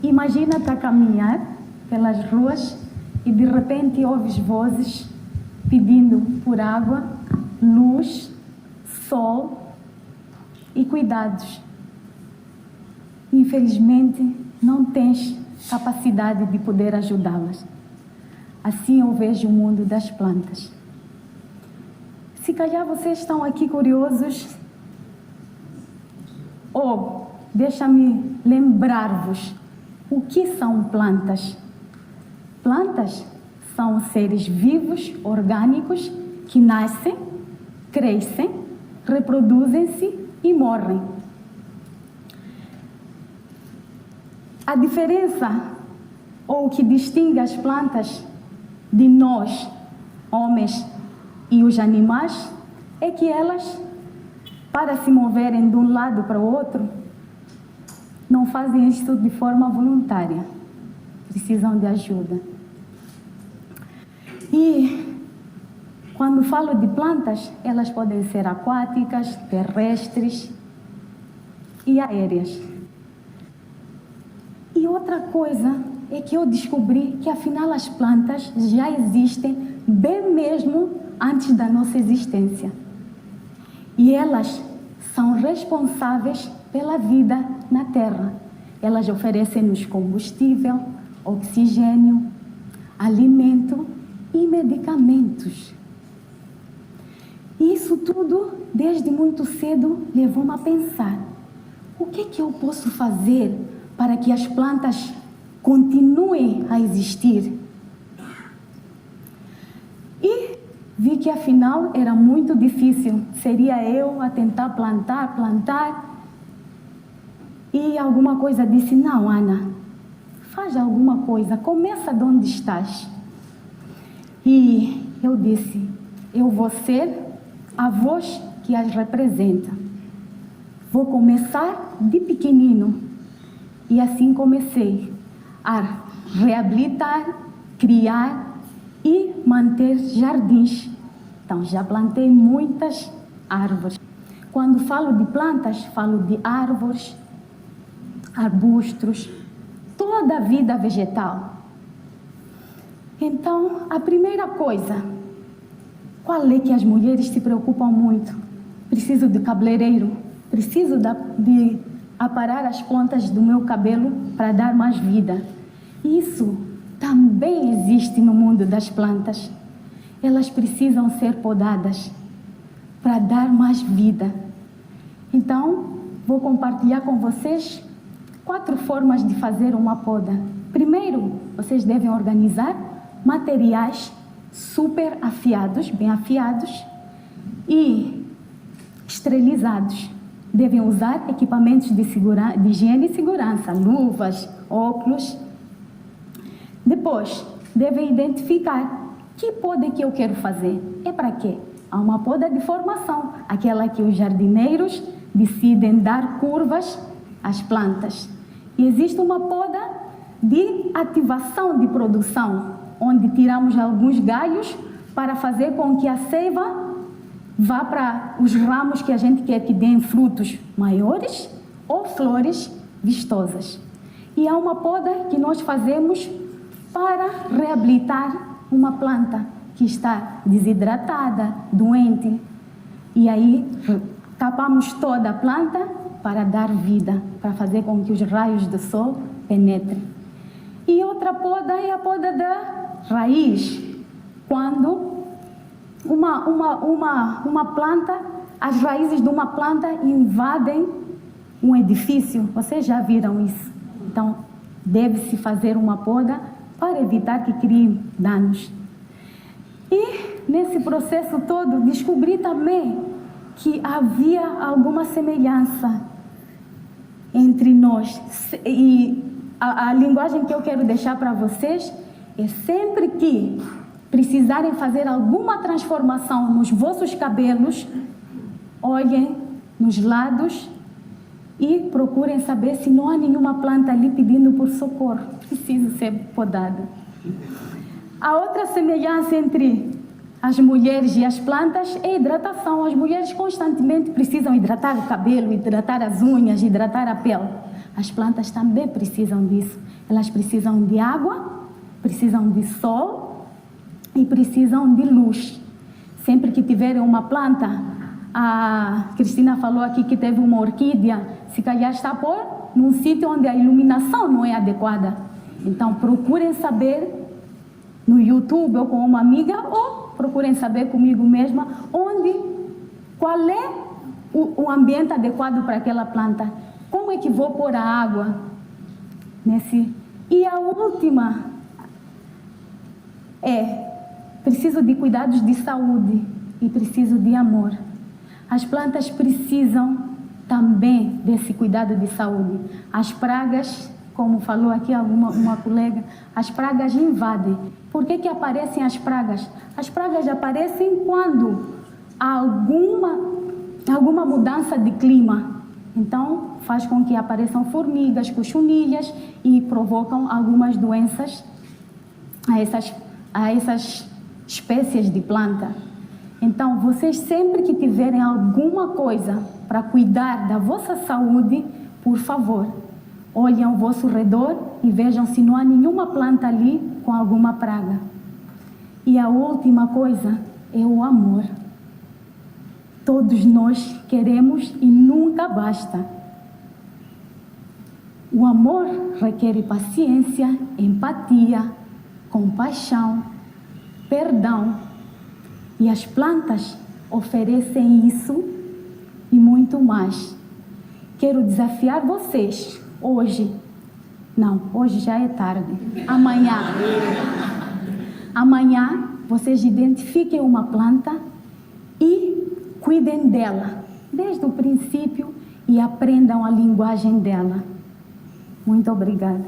Imagina-te a caminhar pelas ruas e de repente ouves vozes pedindo por água, luz, sol e cuidados. Infelizmente, não tens capacidade de poder ajudá-las. Assim eu vejo o mundo das plantas. Se calhar vocês estão aqui curiosos, ou deixa-me lembrar-vos o que são plantas. Plantas são seres vivos, orgânicos, que nascem, crescem, reproduzem-se e morrem. A diferença, ou o que distingue as plantas de nós, homens e os animais, é que elas, para se moverem de um lado para o outro, não fazem isso de forma voluntária. Precisam de ajuda. E quando falo de plantas, elas podem ser aquáticas, terrestres e aéreas. E outra coisa é que eu descobri que afinal as plantas já existem bem mesmo antes da nossa existência. E elas são responsáveis pela vida na Terra. Elas oferecem-nos combustível, oxigênio, alimento e medicamentos. E isso tudo, desde muito cedo, levou-me a pensar: o que é que eu posso fazer para que as plantas continuem a existir? E vi que afinal era muito difícil. Seria eu a tentar plantar. E alguma coisa disse: não, Ana, faz alguma coisa, começa de onde estás. E eu disse: eu vou ser a voz que as representa. Vou começar de pequenino. E assim comecei a reabilitar, criar e manter jardins. Então já plantei muitas árvores. Quando falo de plantas, falo de árvores, arbustos, toda a vida vegetal. Então, a primeira coisa, qual é que as mulheres se preocupam muito? Preciso de cabeleireiro, preciso de aparar as pontas do meu cabelo para dar mais vida. Isso também existe no mundo das plantas. Elas precisam ser podadas para dar mais vida. Então, vou compartilhar com vocês 4 formas de fazer uma poda. Primeiro, vocês devem organizar materiais super afiados, bem afiados e esterilizados. Devem usar equipamentos de higiene e segurança, luvas, óculos. Depois, devem identificar que poda que eu quero fazer. É para quê? Há uma poda de formação, aquela que os jardineiros decidem dar curvas às plantas. E existe uma poda de ativação de produção, onde tiramos alguns galhos para fazer com que a seiva vá para os ramos que a gente quer que deem frutos maiores ou flores vistosas. E há uma poda que nós fazemos para reabilitar uma planta que está desidratada, doente. E aí tapamos toda a planta para dar vida, para fazer com que os raios do sol penetrem. E outra poda é a poda da raiz, quando uma planta, as raízes de uma planta invadem um edifício. Vocês já viram isso? Então, deve-se fazer uma poda para evitar que crie danos. E nesse processo todo, descobri também que havia alguma semelhança entre nós. E a linguagem que eu quero deixar para vocês é: sempre que precisarem fazer alguma transformação nos vossos cabelos, olhem nos lados e procurem saber se não há nenhuma planta ali pedindo por socorro. Precisa ser podada. A outra semelhança entre as mulheres e as plantas é hidratação. As mulheres constantemente precisam hidratar o cabelo, hidratar as unhas, hidratar a pele. As plantas também precisam disso. Elas precisam de água, precisam de sol e precisam de luz. Sempre que tiverem uma planta, a Cristina falou aqui que teve uma orquídea, se calhar está por num sítio onde a iluminação não é adequada. Então procurem saber no YouTube ou com uma amiga, ou procurem saber comigo mesma qual é o ambiente adequado para aquela planta. Como é que vou pôr a água nesse? E a última preciso de cuidados de saúde e preciso de amor. As plantas precisam também desse cuidado de saúde. As pragas, como falou aqui uma colega, as pragas invadem. Por que aparecem as pragas? As pragas aparecem quando há alguma mudança de clima. Então, faz com que apareçam formigas, cochonilhas e provocam algumas doenças a essas espécies de planta. Então, vocês sempre que tiverem alguma coisa para cuidar da vossa saúde, por favor, olhem ao vosso redor e vejam se não há nenhuma planta ali com alguma praga. E a última coisa é o amor. Todos nós queremos e nunca basta. O amor requer paciência, empatia, compaixão, perdão. E as plantas oferecem isso e muito mais. Quero desafiar vocês hoje. Não, hoje já é tarde. Amanhã vocês identifiquem uma planta e cuidem dela desde o princípio e aprendam a linguagem dela. Muito obrigada.